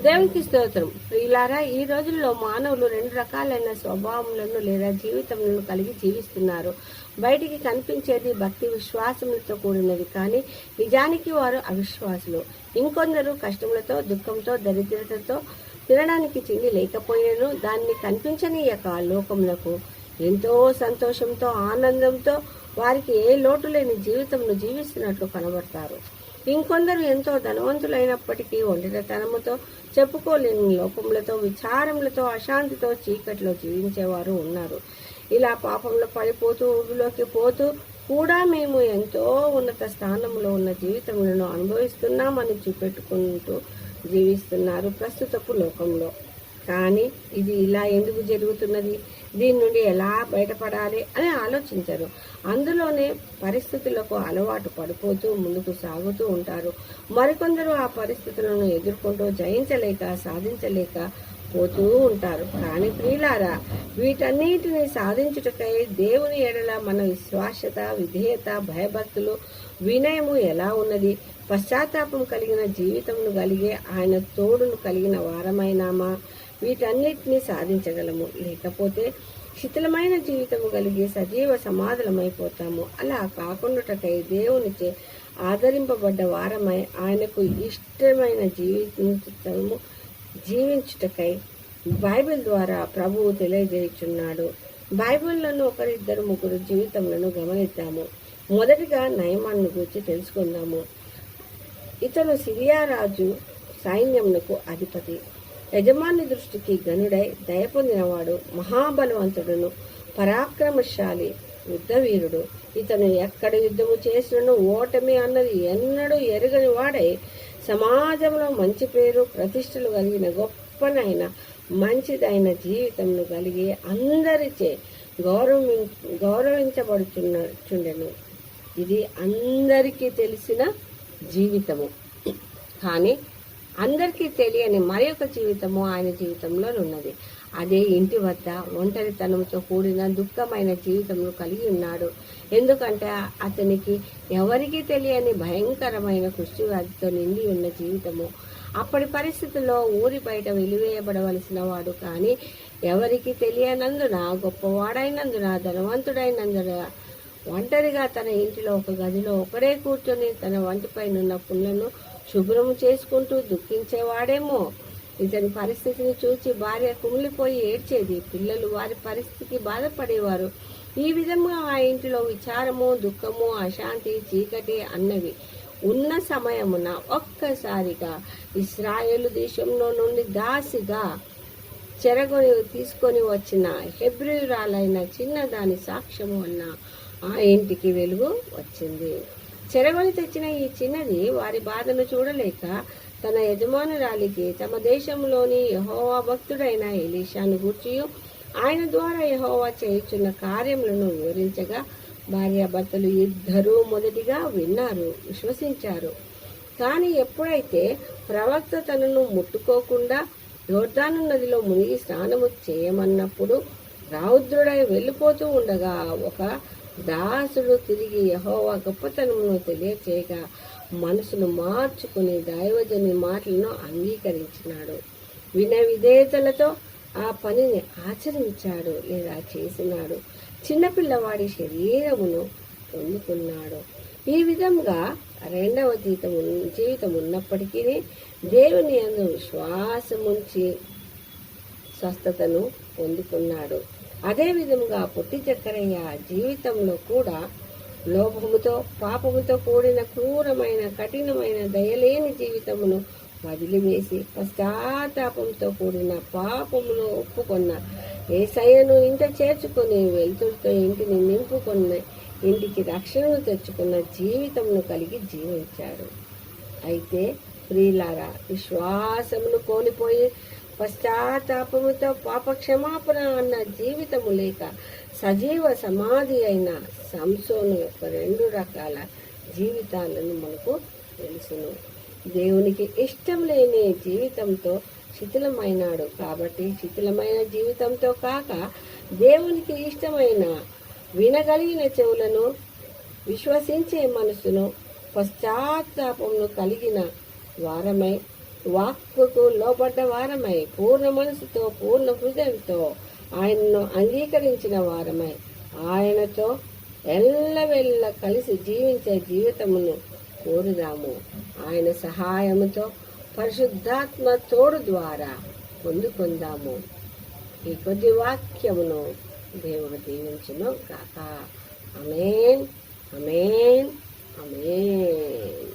దేవునికి స్తోత్రం. ప్రియులారా, ఈ రోజుల్లో మానవులు రెండు రకాలైన స్వభావములను లేదా జీవితములను కలిగి జీవిస్తున్నారు. బయటికి కనిపించేది భక్తి విశ్వాసములతో కూడినది, కానీ నిజానికి వారు అవిశ్వాసులు. ఇంకొందరు కష్టములతో, దుఃఖంతో, దరిద్రతతో, తినడానికి తిండి లేకపోయినను దాన్ని కనిపించనీయక లోకములకు ఎంతో సంతోషంతో, ఆనందంతో, వారికి ఏ లోటు లేని జీవితంను జీవిస్తున్నట్లు కనబడతారు. ఇంకొందరు ఎంతో ధనవంతులైనప్పటికీ ఒంటరితనముతో, చెప్పుకోలేని లోపములతో, విచారములతో, అశాంతితో, చీకటిలో జీవించేవారు ఉన్నారు. ఇలా పాపంలో పడిపోతూ, ఊబిలోకి పోతూ కూడా మేము ఎంతో ఉన్నత స్థానంలో ఉన్న జీవితములను అనుభవిస్తున్నామని చూపెట్టుకుంటూ జీవిస్తున్నారు ప్రస్తుతపు లోకంలో. కానీ ఇది ఇలా ఎందుకు జరుగుతున్నది, దీని నుండి ఎలా బయటపడాలి అని ఆలోచించరు. అందులోనే పరిస్థితులకు అలవాటు పడిపోతూ ముందుకు సాగుతూ ఉంటారు. మరికొందరు ఆ పరిస్థితులను ఎదుర్కొంటూ జయించలేక, సాధించలేక పోతూ ఉంటారు. కానీ ప్రియులారా, వీటన్నిటిని సాధించుటకై దేవుని ఎడల మన విశ్వాసత, విధేయత, భయభక్తులు, వినయము ఎలా ఉన్నది? పశ్చాత్తాపం కలిగిన జీవితమును కలిగే ఆయన తోడును కలిగిన వారమైనామా? వీటన్నిటినీ సాధించగలము. లేకపోతే శిథిలమైన జీవితము కలిగి సజీవ సమాధులమైపోతాము. అలా కాకుండాటకై దేవునిచే ఆదరింపబడ్డ వారమై ఆయనకు ఇష్టమైన జీవితము జీవించుటకై బైబిల్ ద్వారా ప్రభువు తెలియజేయుచున్నాడు. బైబిల్లోని ఒకరిద్దరు ముగ్గురు జీవితములను గమనిద్దాము. మొదటిగా నయమాను గురించి తెలుసుకుందాము. ఇతను సిరియా రాజు సైన్యమునకు అధిపతి. యజమాని దృష్టికి గనుడై దయ పొందినవాడు, మహాబలవంతుడును, పరాక్రమశాలి, యుద్ధవీరుడు. ఇతను ఎక్కడ యుద్ధము చేసినను ఓటమి అన్నది ఎన్నడూ ఎరగని వాడై సమాజంలో మంచి పేరు ప్రతిష్టలు కలిగిన గొప్పనైన మంచిదైన జీవితంను కలిగి అందరిచే గౌరవించబడుచుండెను. ఇది అందరికీ తెలిసిన జీవితము. కానీ అందరికీ తెలియని మరి ఒక జీవితము ఆయన జీవితంలో ఉన్నది. అదే ఇంటి వద్ద ఒంటరితనంతో కూడిన దుఃఖమైన జీవితంలో కలిగి ఉన్నాడు. ఎందుకంటే అతనికి ఎవరికీ తెలియని భయంకరమైన కుష్ఠవ్యాధితో నిండి ఉన్న జీవితము. అప్పటి పరిస్థితుల్లో ఊరి బయట వెలివేయబడవలసిన వాడు, కానీ ఎవరికి తెలియనందున, గొప్పవాడైనందున, ధనవంతుడైనందున ఒంటరిగా తన ఇంటిలో ఒక గదిలో ఒకడే కూర్చొని తన వంటిపైనున్న పుండ్లను శుభ్రము చేసుకుంటూ దుఃఖించేవాడేమో. ఇతని పరిస్థితిని చూచి భార్య కుమిలిపోయి ఏడ్చేది. పిల్లలు వారి పరిస్థితికి బాధపడేవారు. ఈ విధంగా ఆ ఇంటిలో విచారము, దుఃఖము, అశాంతి, చీకటి అన్నవి ఉన్న సమయమున ఒక్కసారిగా ఇశ్రాయేలు దేశంలో నుండి దాసిగా తీసుకొని వచ్చిన హెబ్రీయురాలైన చిన్నదాని సాక్ష్యము వలన ఆ ఇంటికి వెలుగు వచ్చింది. చెరగొని తెచ్చిన ఈ చిన్నది వారి బాధను చూడలేక తన యజమానురాలికి తమ దేశంలోని యెహోవా భక్తుడైన ఎలీషాను గూర్చియు ఆయన ద్వారా యెహోవా చేయుచున్న కార్యములను వివరించగా భార్యాభర్తలు ఇద్దరూ మొదటిగా విన్నారు, విశ్వసించారు. కానీ ఎప్పుడైతే ప్రవక్త తనను ముట్టుకోకుండా యోర్దాను నదిలో మునిగి స్నానము చేయమన్నప్పుడు రౌద్రుడై వెళ్ళిపోతూ ఉండగా ఒక దాసుడు తిరిగి యెహోవా గొప్పతనమును తెలియచేయగా మనసును మార్చుకుని దైవజని మాటలను అంగీకరించినాడు. విధేయతలతో ఆ పనిని ఆచరించాడు లేదా చేసినాడు. చిన్నపిల్లవాడి శరీరమును పొందుకున్నాడు. ఈ విధంగా రెండవ జీవితం ఉన్నప్పటికీ దేవుని యందు విశ్వాసముంచి స్వస్థతను పొందుకున్నాడు. అదే విధంగా పొట్టి చక్కరయ్య జీవితంలో కూడా లోభముతో, పాపముతో కూడిన క్రూరమైన, కఠినమైన, దయలేని జీవితమును వదిలివేసి పశ్చాత్తాపంతో కూడిన పాపమును ఒప్పుకొన్న యేసయ్యను ఇంట చేర్చుకొని వెలుతురుతో ఇంటిని నింపుకున్న, ఇంటికి రక్షణను తెచ్చుకున్న జీవితమును కలిగి జీవించాడు. అయితే ప్రియులారా, విశ్వాసమును కోల్పోయి పశ్చాత్తాపముతో పాపక్షమాపణ అన్న జీవితము లేక సజీవ సమాధి అయిన సంసోను యొక్క రెండు రకాల జీవితాలను మనకు తెలుసును. దేవునికి ఇష్టం లేని జీవితంతో శిథిలమైనాడు. కాబట్టి శిథిలమైన జీవితంతో కాక దేవునికి ఇష్టమైన వినగలిగిన చెవులను, విశ్వసించే మనసును, పశ్చాత్తాపమును కలిగిన వారమై వాక్కుకు లోబడ్డ వారమై పూర్ణ మనసుతో పూర్ణ హృదయంతో ఆయనను అంగీకరించిన వారమై ఆయనతో ఎల్లవెల్ల కలిసి జీవించే జీవితమును కోరుదాము. ఆయన సహాయముతో పరిశుద్ధాత్మ తోడు ద్వారా పొందుకుందాము. ఈ కొద్ది వాక్యమును దేవుడు దీవించును గాక. ఆమేన్, ఆమేన్, ఆమేన్.